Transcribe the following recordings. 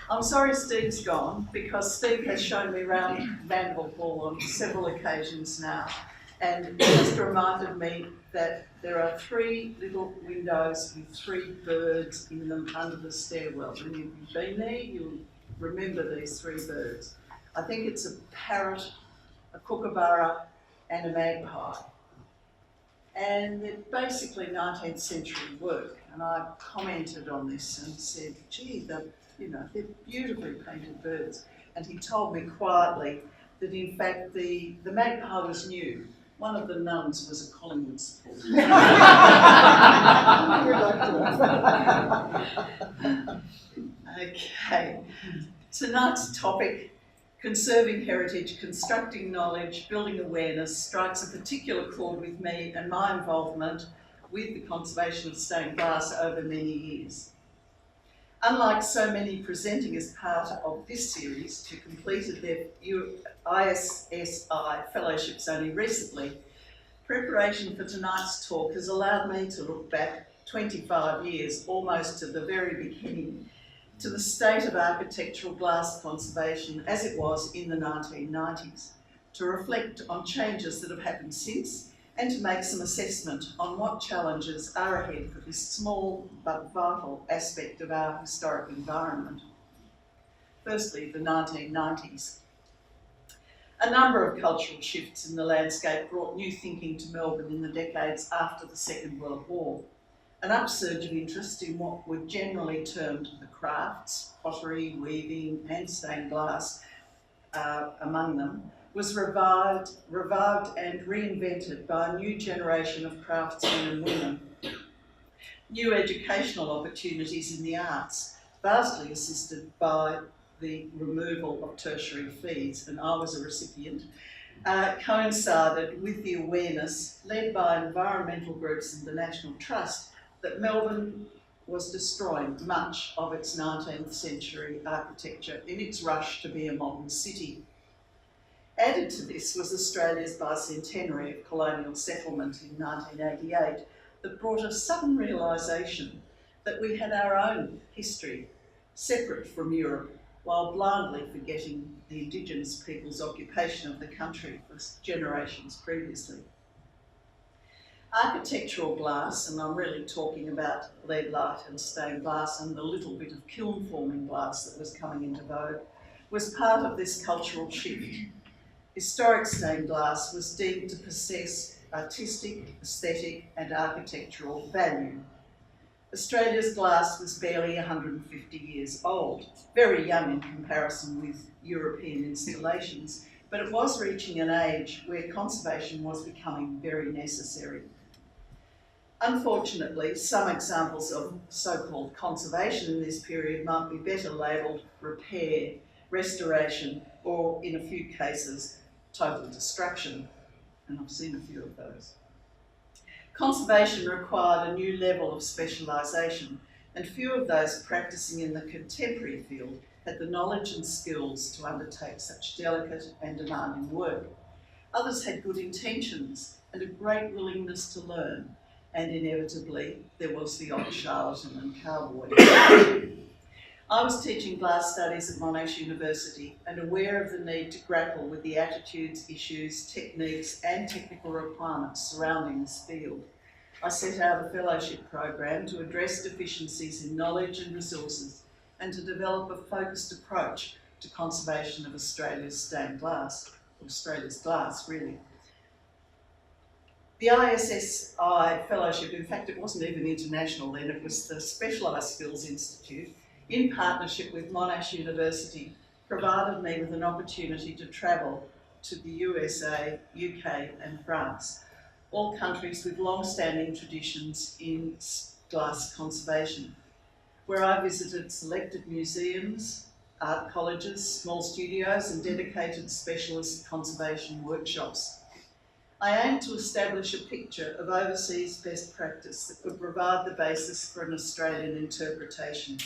I'm sorry Steve's gone, because Steve has shown me around Vanderbilt Hall on several occasions now, and just reminded me that there are 3 little windows with 3 birds in them under the stairwell. When you've been there, you'll remember these 3 birds. I think it's a parrot, a kookaburra and a magpie. And they're basically 19th century work, and I commented on this and said, gee, they're beautifully painted birds. And he told me quietly that in fact the magpie was new. One of the nuns was a Collingwood supporter. Okay, tonight's topic, Conserving Heritage, Constructing Knowledge, Building Awareness, strikes a particular chord with me and my involvement with the conservation of stained glass over many years. Unlike so many presenting as part of this series who completed their ISSI fellowships only recently, preparation for tonight's talk has allowed me to look back 25 years, almost to the very beginning, to the state of architectural glass conservation as it was in the 1990s, to reflect on changes that have happened since, and to make some assessment on what challenges are ahead for this small but vital aspect of our historic environment. Firstly, the 1990s. A number of cultural shifts in the landscape brought new thinking to Melbourne in the decades after the Second World War. An upsurge of interest in what were generally termed the crafts, pottery, weaving and stained glass among them, was revived and reinvented by a new generation of craftsmen and women. New educational opportunities in the arts, vastly assisted by the removal of tertiary fees, and I was a recipient, coincided with the awareness led by environmental groups and the National Trust that Melbourne was destroying much of its 19th century architecture in its rush to be a modern city. Added to this was Australia's bicentenary of colonial settlement in 1988 that brought a sudden realisation that we had our own history, separate from Europe, while blindly forgetting the Indigenous people's occupation of the country for generations previously. Architectural glass, and I'm really talking about lead light and stained glass and the little bit of kiln forming glass that was coming into vogue, was part of this cultural shift. Historic stained glass was deemed to possess artistic, aesthetic and architectural value. Australia's glass was barely 150 years old, very young in comparison with European installations, but it was reaching an age where conservation was becoming very necessary. Unfortunately, some examples of so-called conservation in this period might be better labelled repair, restoration, or in a few cases, total destruction, and I've seen a few of those. Conservation required a new level of specialisation, and few of those practising in the contemporary field had the knowledge and skills to undertake such delicate and demanding work. Others had good intentions and a great willingness to learn, and inevitably there was the odd charlatan and cowboy. I was teaching glass studies at Monash University and aware of the need to grapple with the attitudes, issues, techniques and technical requirements surrounding this field. I set out a fellowship program to address deficiencies in knowledge and resources and to develop a focused approach to conservation of Australia's stained glass, Australia's glass really. The ISSI fellowship, in fact it wasn't even international then, it was the Specialised Skills Institute, in partnership with Monash University, provided me with an opportunity to travel to the USA, UK and France, all countries with long-standing traditions in glass conservation, where I visited selected museums, art colleges, small studios and dedicated specialist conservation workshops. I aimed to establish a picture of overseas best practice that could provide the basis for an Australian interpretation,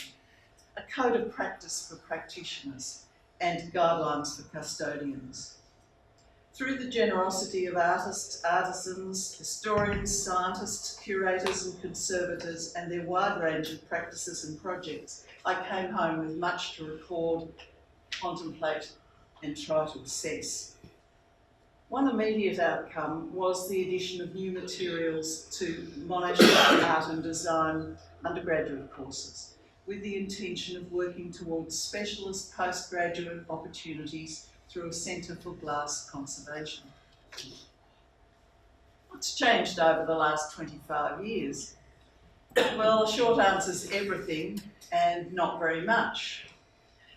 a code of practice for practitioners and guidelines for custodians. Through the generosity of artists, artisans, historians, scientists, curators and conservators and their wide range of practices and projects, I came home with much to record, contemplate and try to assess. One immediate outcome was the addition of new materials to Monash Art and Design undergraduate courses, with the intention of working towards specialist postgraduate opportunities through a Centre for Glass Conservation. What's changed over the last 25 years? Well, the short answer is everything and not very much.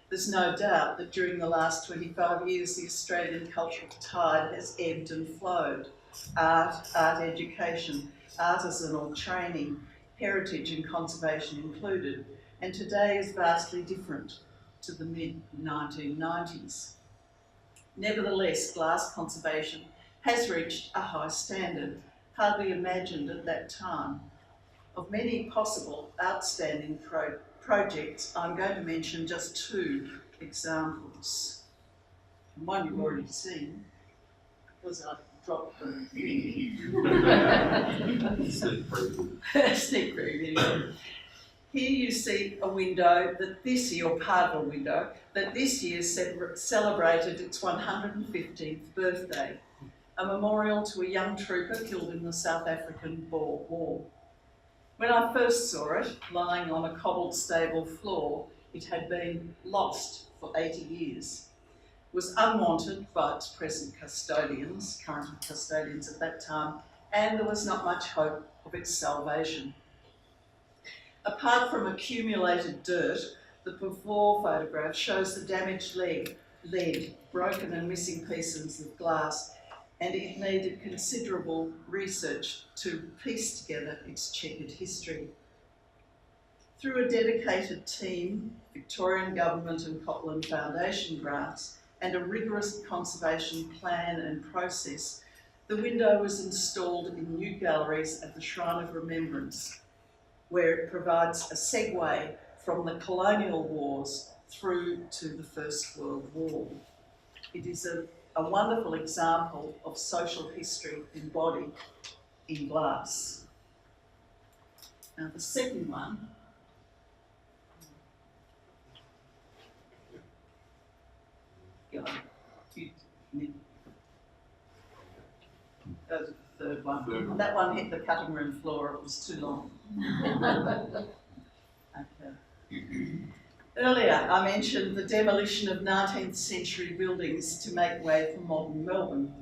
There's no doubt that during the last 25 years, the Australian cultural tide has ebbed and flowed. Art education, artisanal training, heritage and conservation included, and today is vastly different to the mid-1990s. Nevertheless, glass conservation has reached a high standard, hardly imagined at that time. Of many possible outstanding projects, I'm going to mention just two examples. One you've already seen, because I dropped the thing. Sneak preview. Here you see a window that this year, or part of a window, that this year celebrated its 115th birthday, a memorial to a young trooper killed in the South African Boer War. When I first saw it, lying on a cobbled stable floor, it had been lost for 80 years, was unwanted by its present custodians, current custodians at that time, and there was not much hope of its salvation. Apart from accumulated dirt, the before photograph shows the damaged lead, broken and missing pieces of glass, and it needed considerable research to piece together its checkered history. Through a dedicated team, Victorian Government and Copland Foundation grants, and a rigorous conservation plan and process, the window was installed in new galleries at the Shrine of Remembrance, where it provides a segue from the colonial wars through to the First World War. It is a wonderful example of social history embodied in glass. Now the second one, go to the third one. That one hit the cutting room floor, it was too long. Okay. Earlier, I mentioned the demolition of 19th century buildings to make way for modern Melbourne.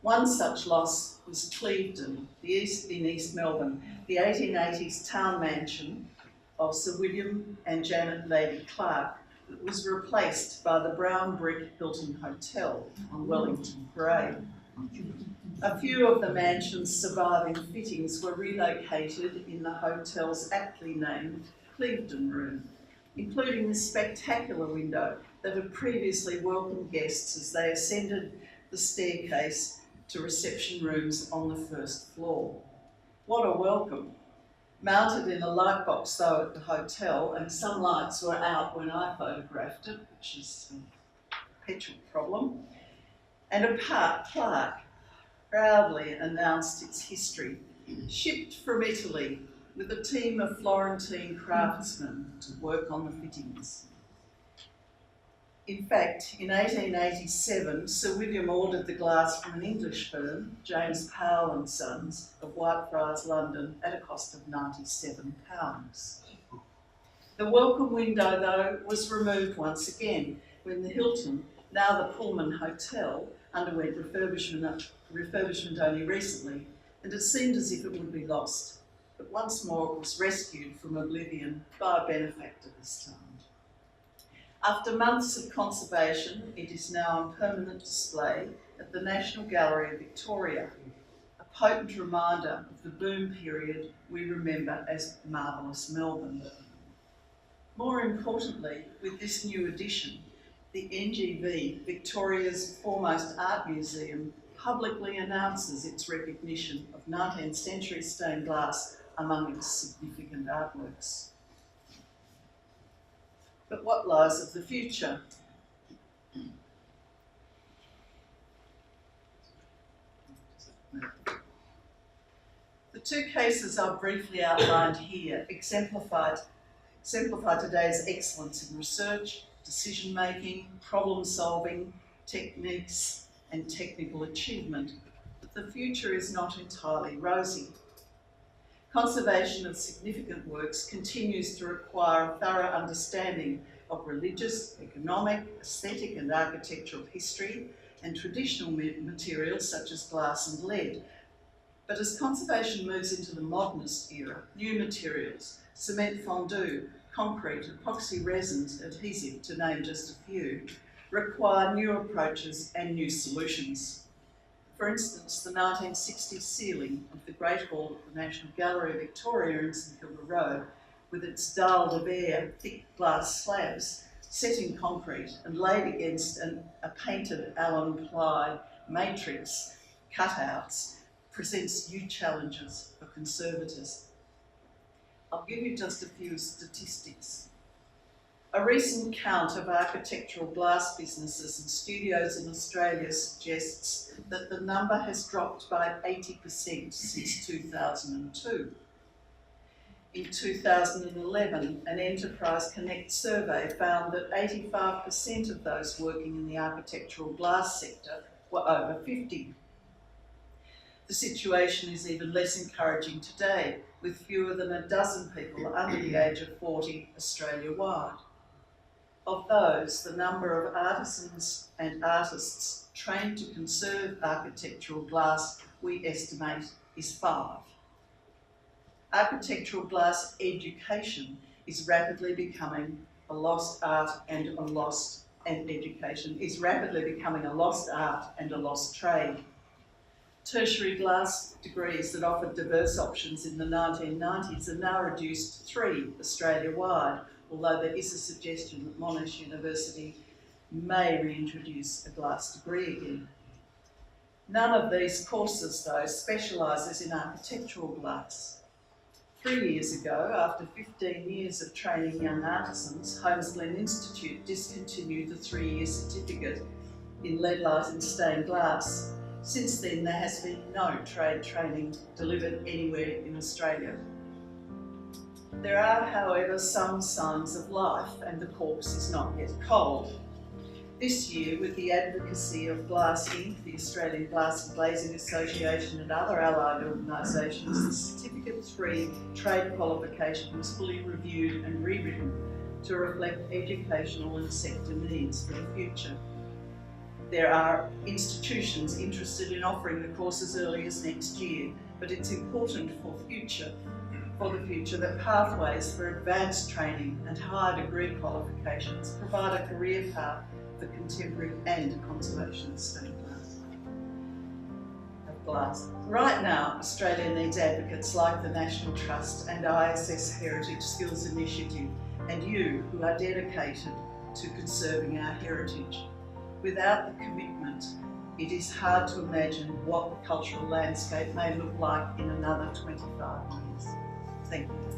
One such loss was Clevedon, in East Melbourne, the 1880s town mansion of Sir William and Janet Lady Clark that was replaced by the brown brick Hilton Hotel on Wellington Parade. A few of the mansion's surviving fittings were relocated in the hotel's aptly named Clevedon Room, including this spectacular window that had previously welcomed guests as they ascended the staircase to reception rooms on the first floor. What a welcome. Mounted in a light box though at the hotel, and some lights were out when I photographed it, which is a perpetual problem, and a plaque proudly announced its history, shipped from Italy with a team of Florentine craftsmen to work on the fittings. In fact, in 1887, Sir William ordered the glass from an English firm, James Powell and Sons, of Whitefriars, London, at a cost of £97. The welcome window, though, was removed once again when the Hilton, now the Pullman Hotel, underwent refurbishment only recently, and it seemed as if it would be lost. But once more it was rescued from oblivion by a benefactor this time. After months of conservation, it is now on permanent display at the National Gallery of Victoria, a potent reminder of the boom period we remember as Marvellous Melbourne. More importantly, with this new addition, the NGV, Victoria's foremost art museum, publicly announces its recognition of 19th century stained glass among its significant artworks. But what lies of the future? two cases I've briefly outlined here exemplify today's excellence in research, decision-making, problem-solving, techniques and technical achievement. But the future is not entirely rosy. Conservation of significant works continues to require a thorough understanding of religious, economic, aesthetic and architectural history and traditional materials such as glass and lead. But as conservation moves into the modernist era, new materials, cement fondue, concrete, epoxy resins, adhesive, to name just a few, require new approaches and new solutions. For instance, the 1960 ceiling of the Great Hall at the National Gallery of Victoria in St Kilda Road, with its dalle de verre thick glass slabs set in concrete and laid against a painted alum ply matrix cutouts, presents new challenges for conservators. I'll give you just a few statistics. A recent count of architectural glass businesses and studios in Australia suggests that the number has dropped by 80% since 2002. In 2011, an Enterprise Connect survey found that 85% of those working in the architectural glass sector were over 50. The situation is even less encouraging today, with fewer than a dozen people under the age of 40 Australia-wide. Of those, the number of artisans and artists trained to conserve architectural glass, we estimate, is 5. Architectural glass education is rapidly becoming a lost art and a lost trade. Tertiary glass degrees that offered diverse options in the 1990s are now reduced to 3 Australia-wide, although there is a suggestion that Monash University may reintroduce a glass degree again. None of these courses, though, specialises in architectural glass. 3 years ago, after 15 years of training young artisans, Holmes Glen Institute discontinued the 3-year certificate in lead light and stained glass. Since then, there has been no trade training delivered anywhere in Australia. There are, however, some signs of life, and the corpse is not yet cold. This year, with the advocacy of Glass Inc., the Australian Glass and Glazing Association and other allied organisations, the Certificate 3 trade qualification was fully reviewed and rewritten to reflect educational and sector needs for the future. There are institutions interested in offering the course as early as next year, but it's important for the future that pathways for advanced training and higher degree qualifications provide a career path for contemporary and conservation stained glass. Right now, Australia needs advocates like the National Trust and ISS Heritage Skills Initiative, and you who are dedicated to conserving our heritage. Without the commitment, it is hard to imagine what the cultural landscape may look like in another 25 years. Thank you.